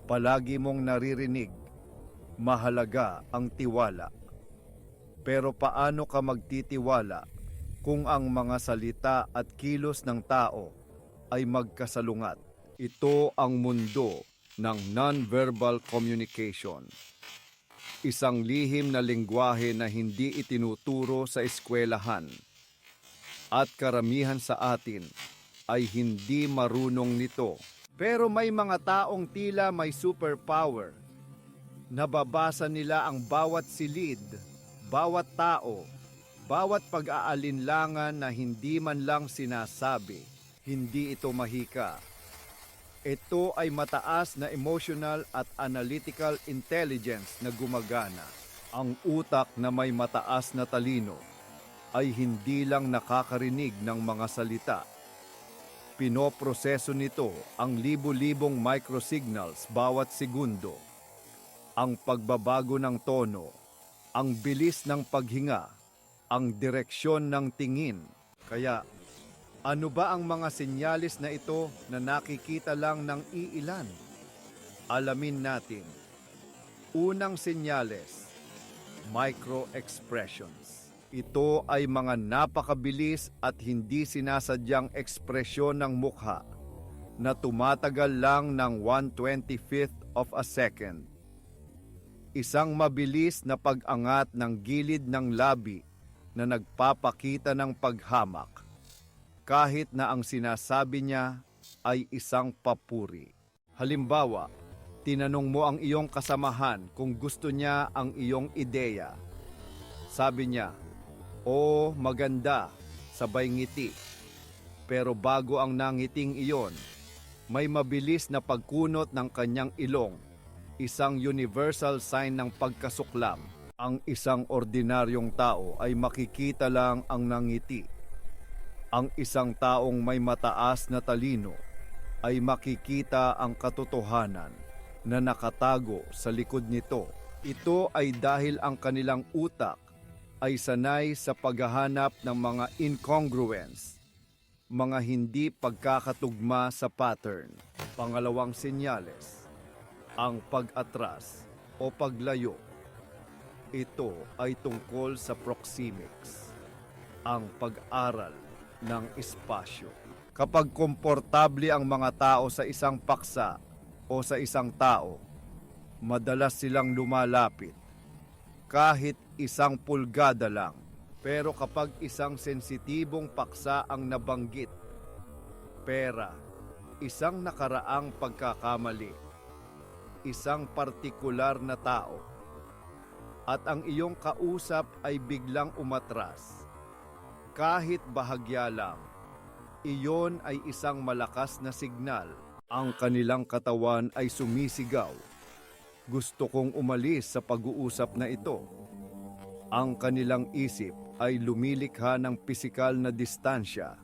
Palagi mong naririnig, mahalaga ang tiwala. Pero paano ka magtitiwala kung ang mga salita at kilos ng tao ay magkasalungat? Ito ang mundo ng non-verbal communication. Isang lihim na lengguwahe na hindi itinuturo sa eskwelahan. At karamihan sa atin ay hindi marunong nito. Pero may mga taong tila may superpower. Nababasa nila ang bawat silid, bawat tao, bawat pag-aalinlangan na hindi man lang sinasabi. Hindi ito mahika. Ito ay mataas na emotional at analytical intelligence na gumagana. Ang utak na may mataas na talino ay hindi lang nakakarinig ng mga salita. Pinoproseso nito ang libu-libong microsignals bawat segundo. Ang pagbabago ng tono, ang bilis ng paghinga, ang direksyon ng tingin. Kaya, ano ba ang mga senyalis na ito na nakikita lang ng iilan? Alamin natin. Unang senyales, micro-expressions. Ito ay mga napakabilis at hindi sinasadyang ekspresyon ng mukha na tumatagal lang ng 1/25th of a second. Isang mabilis na pag-angat ng gilid ng labi na nagpapakita ng paghamak, kahit na ang sinasabi niya ay isang papuri. Halimbawa, tinanong mo ang iyong kasamahan kung gusto niya ang iyong ideya. Sabi niya, "Oh, maganda," sabay ngiti. Pero bago ang nangiting iyon, may mabilis na pagkunot ng kanyang ilong, isang universal sign ng pagkasuklam. Ang isang ordinaryong tao ay makikita lang ang nangiti. Ang isang taong may mataas na talino ay makikita ang katotohanan na nakatago sa likod nito. Ito ay dahil ang kanilang utak ay sanay sa paghahanap ng mga incongruence, mga hindi pagkakatugma sa pattern. Pangalawang senyales, ang pag-atras o paglayo. Ito ay tungkol sa proxemics, ang pag-aral ng espasyo. Kapag komportable ang mga tao sa isang paksa o sa isang tao, madalas silang lumalapit, kahit 1 pulgada lang. Pero kapag isang sensitibong paksa ang nabanggit, pera, isang nakaraang pagkakamali, isang partikular na tao, at ang iyong kausap ay biglang umatras, kahit bahagya lang, iyon ay isang malakas na signal. Ang kanilang katawan ay sumisigaw, "Gusto kong umalis sa pag-uusap na ito." Ang kanilang isip ay lumilikha ng pisikal na distansya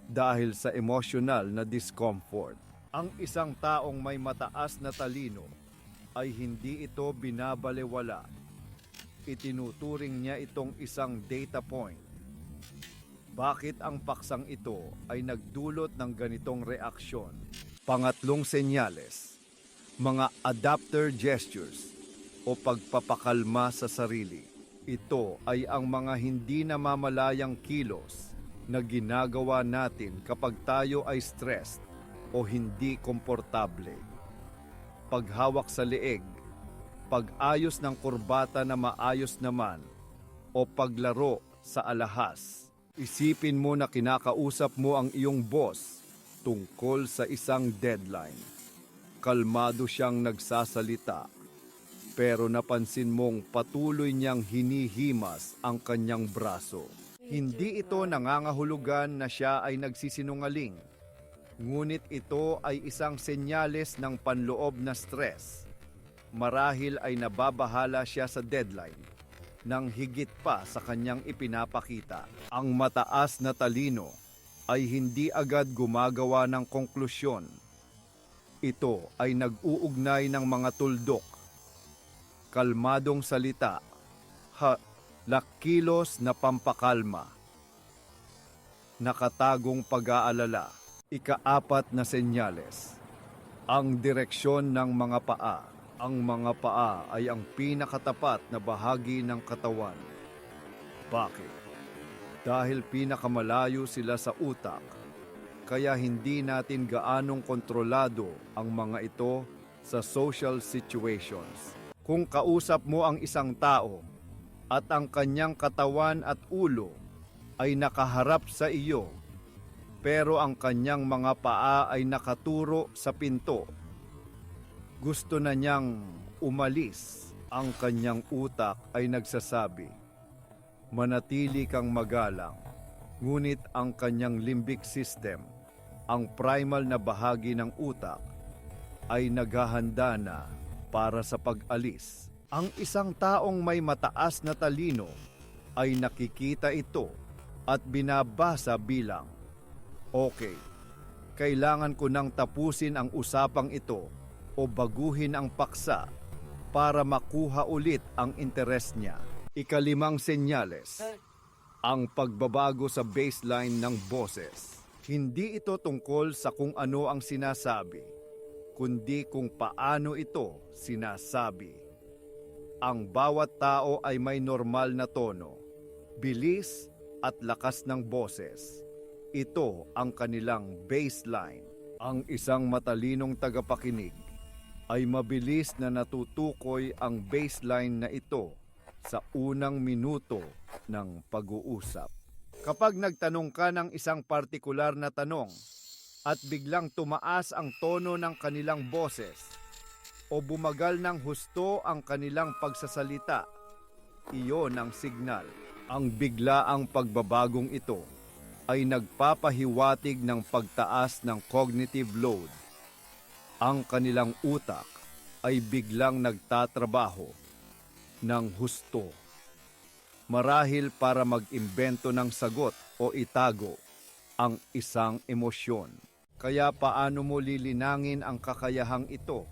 dahil sa emosyonal na discomfort. Ang isang taong may mataas na talino ay hindi ito binabalewala. Itinuturing niya itong isang data point. Bakit ang paksang ito ay nagdulot ng ganitong reaksyon? Pangatlong senyales, mga adapter gestures o pagpapakalma sa sarili. Ito ay ang mga hindi namamalayang kilos na ginagawa natin kapag tayo ay stressed o hindi komportable. Paghawak sa leeg, pag-ayos ng kurbata na maayos naman, o paglaro sa alahas. Isipin mo na kinakausap mo ang iyong boss tungkol sa isang deadline. Kalmado siyang nagsasalita, pero napansin mong patuloy niyang hinihimas ang kanyang braso. Hindi ito nangangahulugan na siya ay nagsisinungaling, ngunit ito ay isang senyales ng panloob na stress. Marahil ay nababahala siya sa deadline nang higit pa sa kanyang ipinapakita. Ang mataas na talino ay hindi agad gumagawa ng konklusyon. Ito ay nag-uugnay ng mga tuldok, kalmadong salita, lakilos na pampakalma, nakatagong pag-aalala. Ika-4 na senyales, Ang direksyon ng mga paa. Ang mga paa ay ang pinakatapat na bahagi ng katawan. Bakit? Dahil pinakamalayo sila sa utak, kaya hindi natin gaanong kontrolado ang mga ito sa social situations. Kung kausap mo ang isang tao at ang kanyang katawan at ulo ay nakaharap sa iyo, pero ang kanyang mga paa ay nakaturo sa pinto, gusto na niyang umalis, ang kanyang utak ay nagsasabi, manatili kang magalang. Ngunit ang kanyang limbic system, ang primal na bahagi ng utak, ay naghahanda na para sa pag-alis. Ang isang taong may mataas na talino ay nakikita ito at binabasa bilang, okay, kailangan ko nang tapusin ang usapang ito o baguhin ang paksa para makuha ulit ang interes niya. Ikalimang senyales, ang pagbabago sa baseline ng boses. Hindi ito tungkol sa kung ano ang sinasabi, kundi kung paano ito sinasabi. Ang bawat tao ay may normal na tono, bilis at lakas ng boses. Ito ang kanilang baseline. Ang isang matalinong tagapakinig ay mabilis na natutukoy ang baseline na ito sa unang minuto ng pag-uusap. Kapag nagtanong ka ng isang partikular na tanong at biglang tumaas ang tono ng kanilang boses o bumagal ng husto ang kanilang pagsasalita, iyon ang signal. Ang biglaang pagbabagong ito ay nagpapahiwatig ng pagtaas ng cognitive load. Ang kanilang utak ay biglang nagtatrabaho ng husto. Marahil para mag-imbento ng sagot o itago ang isang emosyon. Kaya paano mo lilinangin ang kakayahang ito?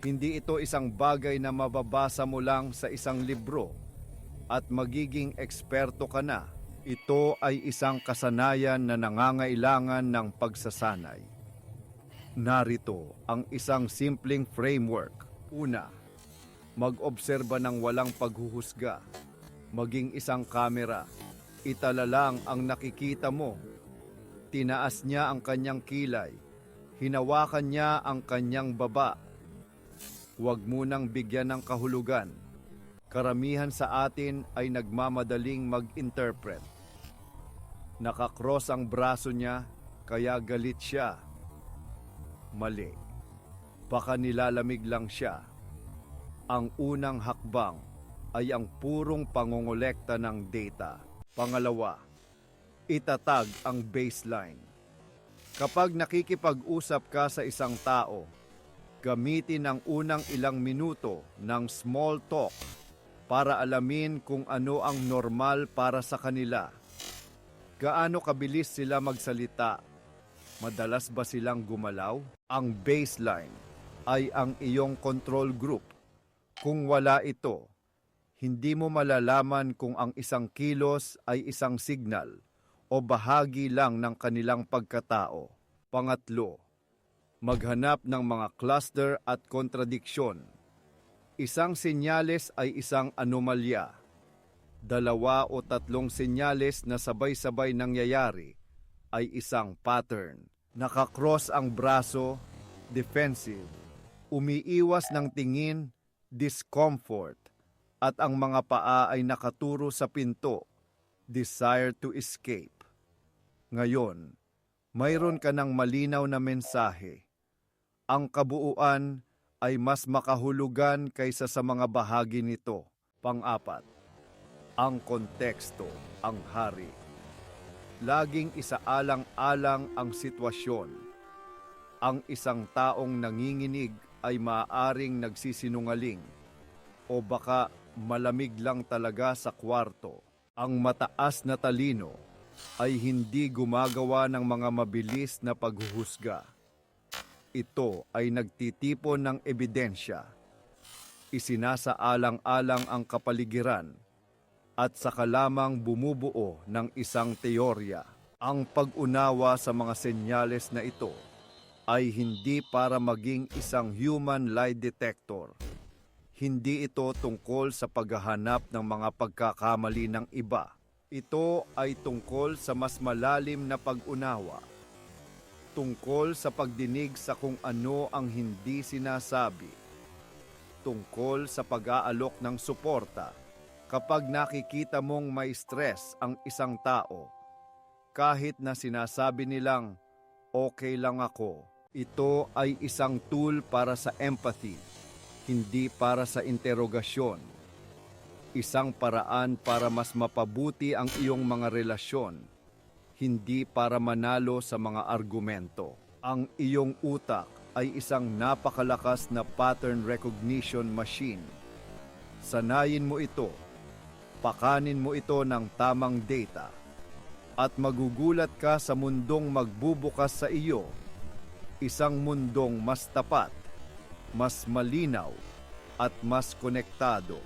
Hindi ito isang bagay na mababasa mo lang sa isang libro at magiging eksperto ka na. Ito ay isang kasanayan na nangangailangan ng pagsasanay. Narito ang isang simpleng framework. Una, mag-obserba ng walang paghuhusga. Maging isang kamera. Itala lang ang nakikita mo. Tinaas niya ang kanyang kilay. Hinawakan niya ang kanyang baba. Huwag munang bigyan ng kahulugan. Karamihan sa atin ay nagmamadaling mag-interpret. Nakakross ang braso niya, kaya galit siya. Mali. Baka nilalamig lang siya. Ang unang hakbang ay ang purong pangongolekta ng data. Pangalawa, itatag ang baseline. Kapag nakikipag-usap ka sa isang tao, gamitin ang unang ilang minuto ng small talk para alamin kung ano ang normal para sa kanila. Gaano kabilis sila magsalita? Madalas ba silang gumalaw? Ang baseline ay ang iyong control group. Kung wala ito, hindi mo malalaman kung ang isang kilos ay isang signal o bahagi lang ng kanilang pagkatao. Pangatlo, maghanap ng mga cluster at kontradiksyon. Isang senyales ay isang anomalya. 2 o 3 senyales na sabay-sabay nangyayari ay isang pattern. Nakakross ang braso, defensive. Umiiwas ng tingin, discomfort. At ang mga paa ay nakaturo sa pinto, desire to escape. Ngayon, mayroon ka ng malinaw na mensahe. Ang kabuuan ay mas makahulugan kaysa sa mga bahagi nito. Pang-apat, ang konteksto, ang hari. Laging isaalang-alang ang sitwasyon. Ang isang taong nanginginig ay maaaring nagsisinungaling o baka malamig lang talaga sa kwarto. Ang mataas na talino ay hindi gumagawa ng mga mabilis na paghuhusga. Ito ay nagtitipon ng ebidensya. Isinasaalang-alang ang kapaligiran at saka lamang bumubuo ng isang teorya. Ang pag-unawa sa mga senyales na ito ay hindi para maging isang human lie detector. Hindi ito tungkol sa paghahanap ng mga pagkakamali ng iba. Ito ay tungkol sa mas malalim na pag-unawa. Tungkol sa pagdinig sa kung ano ang hindi sinasabi. Tungkol sa pag-aalok ng suporta kapag nakikita mong may stress ang isang tao. Kahit na sinasabi nilang, okay lang ako. Ito ay isang tool para sa empathy, hindi para sa interogasyon. Isang paraan para mas mapabuti ang iyong mga relasyon, hindi para manalo sa mga argumento. Ang iyong utak ay isang napakalakas na pattern recognition machine. Sanayin mo ito, pakanin mo ito ng tamang data, at magugulat ka sa mundong magbubukas sa iyo. Isang mundong mas tapat, mas malinaw, at mas konektado.